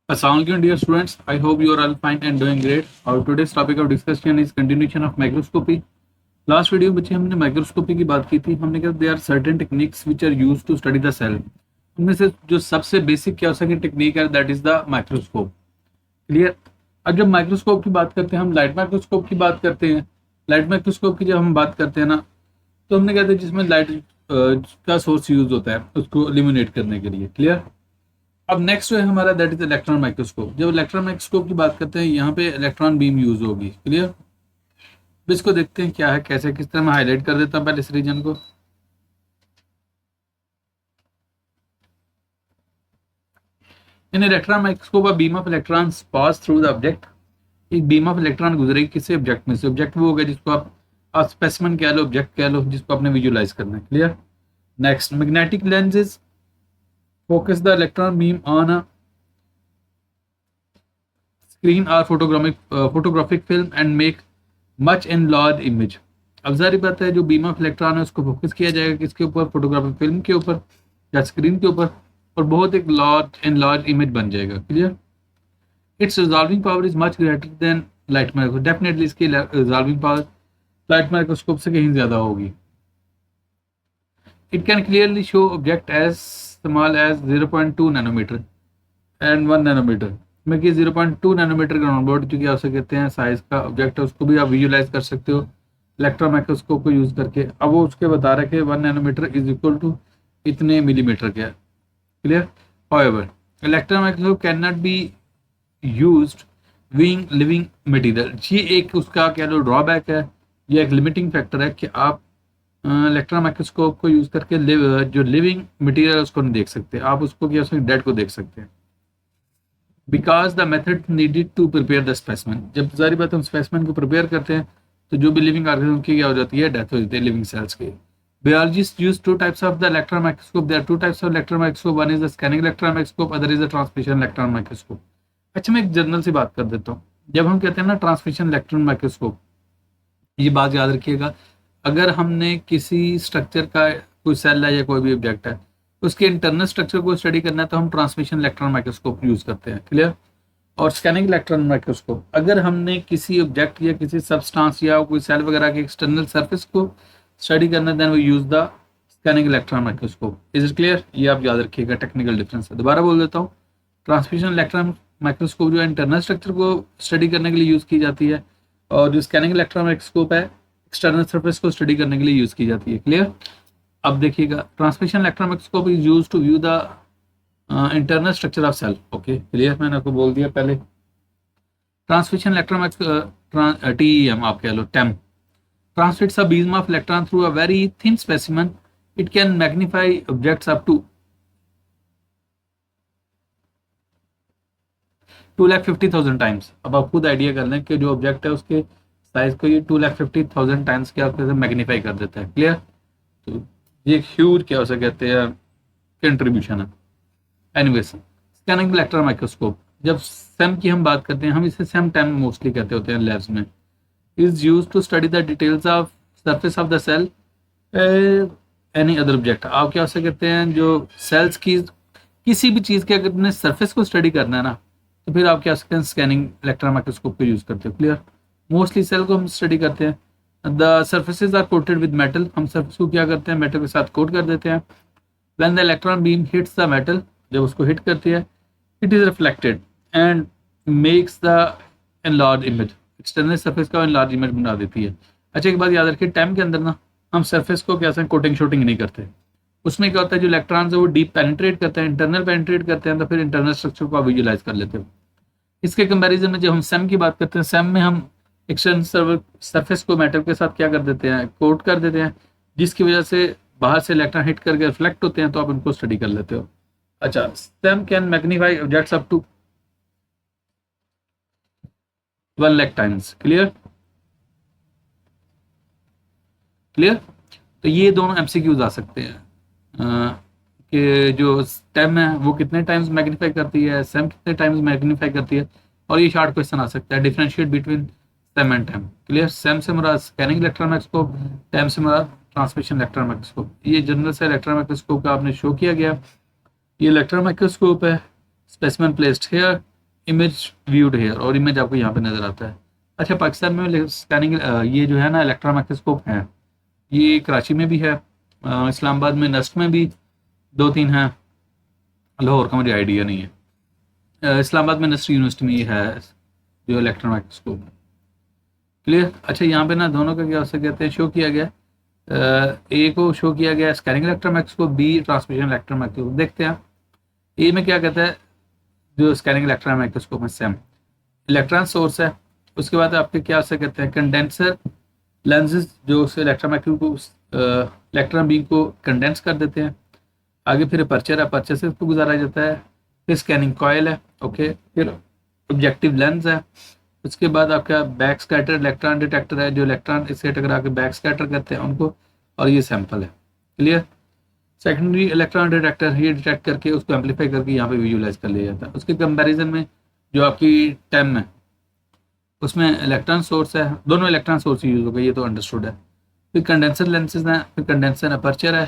Assalamualaikum dear students. I hope you are all fine and doing great. Our today's topic of discussion is continuation of microscopy. Last video में बच्चे हमने microscopy की बात की थी. हमने कहा they are certain techniques which are used to study the cell. उनमें से जो सबसे बेसिक क्या हो सके टेक्निक है that is the microscope. Clear. अब जब माइक्रोस्कोप की बात करते हैं हम लाइट माइक्रोस्कोप की बात करते हैं. लाइट माइक्रोस्कोप की जब हम बात करते हैं ना तो हमने कहते हैं जिसमें लाइट का सोर्स यूज होता है उसको इल्यूमिनेट करने के लिए. क्लियर. अब नेक्स्ट जो है हमारा दैट इज इलेक्ट्रॉन माइक्रोस्कोप. जब इलेक्ट्रॉन माइक्रोस्कोप की बात करते हैं यहाँ पे इलेक्ट्रॉन बीम यूज होगी. क्लियर. इसको देखते हैं क्या है कैसे किस तरह मैं हाईलाइट कर देता हूँ पहले इस रीजन को. In electron microscope a beam of electrons pass through the object. एक बीम ऑफ इलेक्ट्रॉन गुजरेगी किसी ऑब्जेक्ट में से. ऑब्जेक्ट वो होगा जिसको आप स्पेसिमेन कह लो ऑब्जेक्ट कह लो जिसको आपने विजुअलाइज करना है. Clear. Next magnetic lenses focus the electron beam on a screen or photographic film and make much enlarged image. अब जारी बात है जो बीम ऑफ इलेक्ट्रॉन है उसको फोकस किया जाएगा किसके ऊपर फोटोग्राफिक फिल्म के ऊपर या स्क्रीन के ऊपर और बहुत एक लार्ज इमेज बन जाएगा. Clear. Its resolving power is much greater than light microscope. Definitely इसकी रिजॉल्विंग पावर लाइट माइक्रोस्कोप से कहीं ज्यादा होगी. It can clearly show object as small as 0.2 nanometre and 1 nanometre में कि 0.2 नैनोमीटर ग्राउंड बोर्ड जो कि उसे कहते हैं साइज का ऑब्जेक्ट है उसको भी आप विजुअलाइज कर सकते हो इलेक्ट्रॉन माइक्रोस्कोप को यूज करके. अब वो उसके बता रहा है कि 1 नैनोमीटर इज इक्वल टू इतने मिलीमीटर के. Clear. However electron microscope can not be used wing living material. ये एक उसका कह लो ड्रॉबैक है या एक लिमिटिंग फैक्टर है कि आप इलेक्ट्रॉन माइक्रोस्कोप को यूज करके जो लिविंग मटेरियल उसको नहीं देख सकते. आप उसको क्या डेड को देख सकते हैं. Because the method needed to prepare the specimen. जब सारी बात हम स्पेसिमेन को प्रिपेयर करते हैं तो जो भी लिविंग ऑर्गेनिज्म की क्या हो जाती है डेथ हो जाती है लिविंग सेल्स की. Biologist use two types of the electron microscope. There are two types of electron microscope. One is the scanning electron microscope other is the transmission electron microscope. अच्छा मैं एक जनरल सी बात कर देता हूँ. जब हम कहते हैं ना ट्रांसमिशन इलेक्ट्रॉन माइक्रोस्कोप ये बात याद रखिएगा अगर हमने किसी स्ट्रक्चर का कोई सेल है या कोई भी ऑब्जेक्ट है उसके इंटरनल स्ट्रक्चर को स्टडी करना है तो हम ट्रांसमिशन इलेक्ट्रॉन माइक्रोस्कोप यूज करते हैं. क्लियर. और स्कैनिंग इलेक्ट्रॉन माइक्रोस्कोप अगर हमने किसी ऑब्जेक्ट या किसी सब्सटेंस या कोई सेल वगैरह के एक्सटर्नल सरफेस को स्टडी करना है then we use the scanning electron microscope. Is it clear. ये आप याद रखिएगा टेक्निकल डिफरेंस है. दोबारा बोल देता हूँ. ट्रांसमिशन इलेक्ट्रॉन माइक्रोस्कोप जो है इंटरनल स्ट्रक्चर को स्टडी करने के लिए यूज की जाती है और जो स्कैनिंग इलेक्ट्रॉन माइक्रोस्कोप है एक्सटर्नल सरफेस को स्टडी करने के लिए यूज की जाती है. क्लियर. अब देखिएगा transmission electron microscope is used to view the internal structure of cell. Okay clear. मैंने आपको बोल दिया पहले. ट्रांसमिशन इलेक्ट्रॉन टीईएम आप कह लो TEM transmits a beam of electron through a very thin specimen. It can magnify objects up to 2,50,000 times. अब आप खुद आइडिया कर लें कि जो ऑब्जेक्ट है उसके साइज को ये 2,50,000 टाइम्स के आपके मैग्नीफाई कर देता है. क्लियर. तो ये एक ह्यूज क्या उसे कहते हैं कंट्रीब्यूशन है. एनीवेज स्कैनिंग इलेक्ट्रॉन माइक्रोस्कोप जब सेम की हम बात करते हैं हम इसे सेम टाइम मोस्टली कहते होते हैं लैब्स में. Is use to study the details of surface of the cell any other object. आप क्या उसे कहते हैं जो सेल्स की किसी भी चीज के अगर अपने सरफेस को स्टडी करना है ना तो फिर आप क्या सकते हैं स्कैनिंग इलेक्ट्रॉन माइक्रोस्कोप को यूज करते हो. क्लियर. मोस्टली सेल को हम स्टडी करते हैं. The surfaces are coated with metal. हम सर्फेस को क्या करते हैं मेटल के साथ कोट कर देते हैं. When the electron beam hits the metal जब उसको हिट करती है it is reflected and makes the enlarge image. External surface का एनलार्ज इमेज बना देती है. अच्छा एक बात याद रखिए टाइम के अंदर ना हम सर्फेस को क्या कोटिंग शोटिंग नहीं करते. उसमें क्या होता है जो इलेक्ट्रॉन है वो डीप पेनिट्रेट करते हैं इंटरनल पेनिट्रेट करते हैं तो फिर इंटरनल स्ट्रक्चर को विजुअलाइज कर लेते हो. इसके कंपैरिजन में जब हम सेम की बात करते हैं सेम में हम एक्सटर्नल सरफेस को मेटल के साथ क्या कर देते हैं कोट कर देते हैं जिसकी वजह से बाहर से इलेक्ट्रॉन हिट करके रिफ्लेक्ट होते हैं तो आप उनको स्टडी कर लेते हो. अच्छा SEM can magnify objects up to 1 lakh times. Clear. Clear. तो ये दोनों एमसीक्यूज आ सकते हैं कि जो स्टेम है वो कितने टाइम्स मैग्नीफाई करती है सेम कितने टाइम्स मैग्नीफाई करती है और ये शॉर्ट क्वेश्चन आ सकता है differentiate between SEM and TEM. Clear. SEM से हमारा स्कैनिंग इलेक्ट्रॉन माइक्रोस्कोप टेम से हमारा ट्रांसमिशन इलेक्ट्रॉन माइक्रोस्कोप. ये जनरल से इलेक्ट्रॉन माइक्रोस्कोप का आपने शो किया गया. ये इलेक्ट्रॉन माइक्रोस्कोप है specimen placed here image viewed here, और इमेज आपको यहाँ पे नजर आता है। अच्छा, पाकिस्तान में स्कैनिंग ये जो है ना इलेक्ट्रॉन माइक्रोस्कोप है, ये कराची में भी है, इस्लामाबाद में नस्ट में भी दो तीन है, लाहौर का मुझे आइडिया नहीं है। इस्लामाबाद में नस्ट यूनिवर्सिटी में ये है जो इलेक्ट्रॉन माइक्रोस्कोप। क्लियर। अच्छा, यहाँ पे ना दोनों का क्या हो कहते हैं शो किया गया, ए को शो किया गया scanning electron microscope, B transmission electron microscope. देखते हैं ए में क्या कहता है, जो स्कैनिंग इलेक्ट्रॉन माइक्रोस्कोप में सेम इलेक्ट्रॉन सोर्स है, उसके बाद आपके क्या से कहते हैं कंडेंसर लेंसेज, जो उस इलेक्ट्रॉन माइक्रोस्कोप इलेक्ट्रॉन बीम को कंडेंस कर देते हैं। आगे फिर अपर्चर है, अपर्चर से उसको गुजारा जाता है, फिर स्कैनिंग कॉयल है, ओके, फिर ऑब्जेक्टिव लेंस है, उसके बाद आपका बैक स्कैटर इलेक्ट्रॉन डिटेक्टर है, जो इलेक्ट्रॉन इससे टकरा के बैक स्कैटर करते हैं उनको, और ये सैंपल है। क्लियर। सेकेंडरी इलेक्ट्रॉन डिटेक्टर ये डिटेक्ट करके उसको एम्पलीफाई करके यहाँ पे विजुअलाइज कर लिया जाता है। उसके कंपैरिजन में जो आपकी टेम है उसमें इलेक्ट्रॉन सोर्स है, दोनों इलेक्ट्रॉन सोर्स यूज हो गए, ये तो अंडरस्टूड है। फिर कंडेंसर लेंसेज हैं, फिर कंडेंसर अपर्चर है,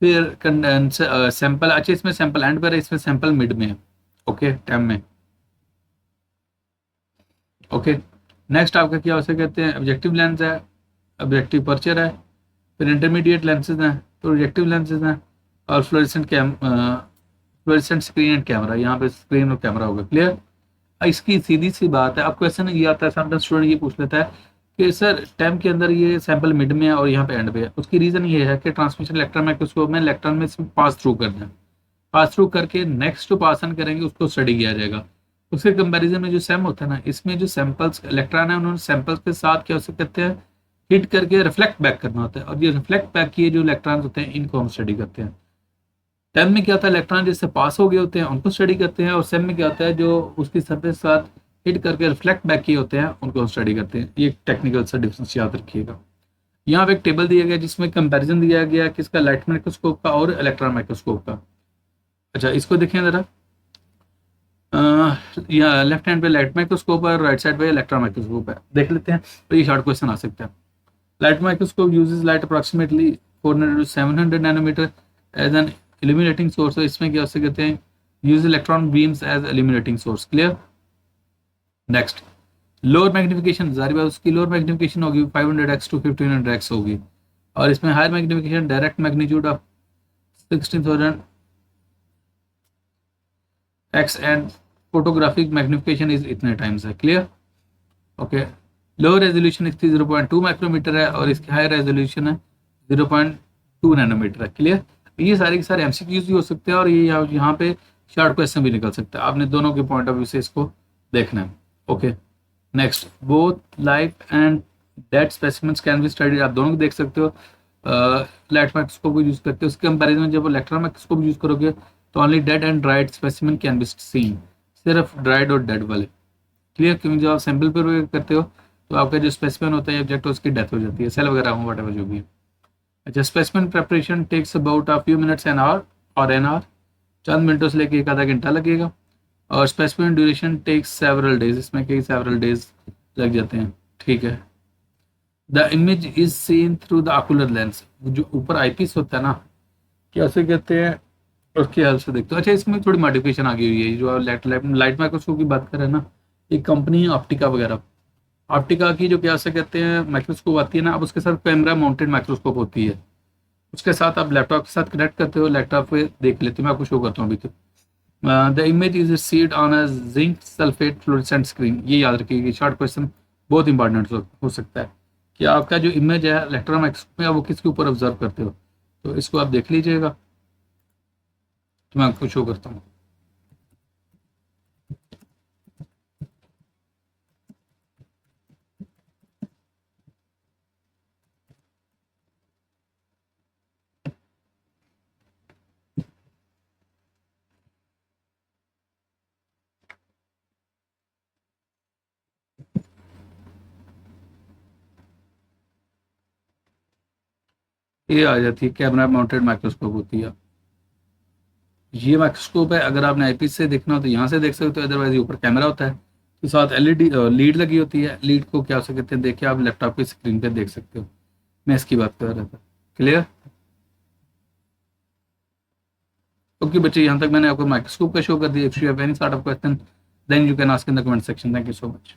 फिर कंडेंसर सैंपल। अच्छा, इसमें सैंपल एंड पर है, इसमें सैंपल मिड में है, ओके, टेम में। ओके, नेक्स्ट आपका क्या उसे कहते हैं ऑब्जेक्टिव लेंस है, ऑब्जेक्टिव पर्चर है, फिर इंटरमीडिएट लेंसेज हैं, तो ऑब्जेक्टिव लेंसेज हैं, और फ्लोरेसेंट स्क्रीन एंड कैमरा, यहाँ पे स्क्रीन और कैमरा होगा। क्लियर। इसकी सीधी सी बात है, अब क्वेश्चन ये आता है समटाइम्स स्टूडेंट ये पूछ लेता है कि सर टेम के अंदर ये सैंपल मिड में है और यहाँ पे एंड पे है। उसकी रीजन ये है कि ट्रांसमिशन इलेक्ट्रॉन माइक्रोस्कोप में इलेक्ट्रॉन में पास थ्रू करना है, पास थ्रू करके नेक्स्ट जो पास ऑन करेंगे उसको स्टडी किया जाएगा। उसके कंपैरिजन में जो सैम होता है ना, इसमें जो सैंपल्स इलेक्ट्रॉन है उन्होंने सैंपल्स के साथ क्या हो सकते हैं हिट करके रिफ्लेक्ट बैक करना होता है, और ये रिफ्लेक्ट बैक किए जो इलेक्ट्रॉन होते हैं इनको हम स्टडी करते हैं। टेम में क्या होता है इलेक्ट्रॉन जिससे पास हो गए होते हैं उनको स्टडी करते हैं, और सेम में क्या होता है जो उसकी सरफेस साथ हिट करके रिफ्लेक्ट बैक किए होते हैं उनको हम स्टडी करते हैं। ये टेक्निकल सा डिफरेंस याद रखिएगा। यहाँ पे एक टेबल दिया गया जिसमें कंपैरिजन दिया गया किसका, लाइट माइक्रोस्कोप का और इलेक्ट्रॉन माइक्रोस्कोप का। अच्छा, इसको देखें जरा, यहाँ लेफ्ट हैंड पे लाइट माइक्रोस्कोप है और राइट साइड पे इलेक्ट्रॉन माइक्रोस्कोप है, देख लेते हैं। तो ये शॉर्ट क्वेश्चन आ सकता है। Light microscope uses light approximately 400 to 700 nanometre as an illuminating source। है इसमें क्या हो सकते हैं use electron beams as illuminating source। Clear. Next, lower magnification, जारी बात उसकी लोअर मैग्निफिकेशन होगी 500x to 1500x होगी, और इसमें higher magnification direct magnitude of 16,000x and photographic magnification is इतने टाइम्स है। क्लियर। ओके, लोअर रेजोल्यूशन इसकी 0.2 माइक्रोमीटर है और इसकी हायर रेजोल्यूशन है 0.2 नैनोमीटर है। क्लियर। ये सारे के सारे एमसीक्यूज भी हो सकते हैं और ये यहाँ पे शॉर्ट क्वेश्चन भी निकल सकता है, आपने दोनों के पॉइंट ऑफ व्यू से इसको देखना है। Okay, next, both live and dead specimens can be studied, आप दोनों को देख सकते हो। लाइट माइक्रोस्कोप को यूज करते हो, उसके कंपैरिजन में जब इलेक्ट्रॉन माइक्रोस्कोप यूज करोगे तो only dead and dried specimen can be seen, सिर्फ ड्राइड और डेड वाले। क्लियर। क्योंकि जब आप सैंपल पर करते हो तो आपका जो स्पेसिमेन होता है ऑब्जेक्ट उसकी डेथ हो जाती है, सेल वगैरह हो वट एवर जो भी है। अच्छा, specimen preparation takes about a few minutes an hour और एन आवर, चंद मिनटों से लेके एक आधा घंटा लगेगा, और specimen duration takes several days, इसमें कई सेवरल डेज लग जाते हैं। ठीक है। The image is seen through the ocular lens, जो ऊपर आईपीस होता है ना, क्या उसे कहते हैं, उसकी हेल्प से देखते हो। अच्छा, इसमें थोड़ी मॉडिफिकेशन आ गई हुई है, जो लाइट माइक्रोस्कोप की बात करें ना, एक कंपनी है ऑप्टिका वगैरह, ऑप्टिका की जो क्या से कहते हैं माइक्रोस्कोप आती है ना, अब उसके साथ कैमरा माउंटेड माइक्रोस्कोप होती है, उसके साथ आप लैपटॉप के साथ कनेक्ट करते हो, लैपटॉप पे देख लेते हो। मैं आपको शो करता हूँ अभी तो। The image is received on a zinc sulphate fluorescent screen, ये याद रखिएगा, शॉर्ट क्वेश्चन बहुत इंपॉर्टेंट हो सकता है कि आपका जो इमेज है इलेक्ट्रॉन माइक्रोस्कोप में वो किसके ऊपर ऑब्जर्व करते हो, तो इसको आप देख लीजिएगा। तो मैं आपको शो करता हूँ। ये आ जाती है कैमरा माउंटेड माइक्रोस्कोप होती है, ये माइक्रोस्कोप है। अगर आपने आईपीस से देखना हो तो यहाँ से देख सकते हो, अदरवाइज ऊपर कैमरा होता है, तो साथ एलईडी लीड लगी होती है, लीड को क्या हो सकते हैं देखिए आप लैपटॉप की स्क्रीन पे देख सकते हो, मैं इसकी बात कर रहा था। क्लियर। ओके बच्चे, यहाँ तक मैंने आपको माइक्रोस्कोप का शो कर दिया। If you have any sort of question then you can ask in the comment section. Thank you so much.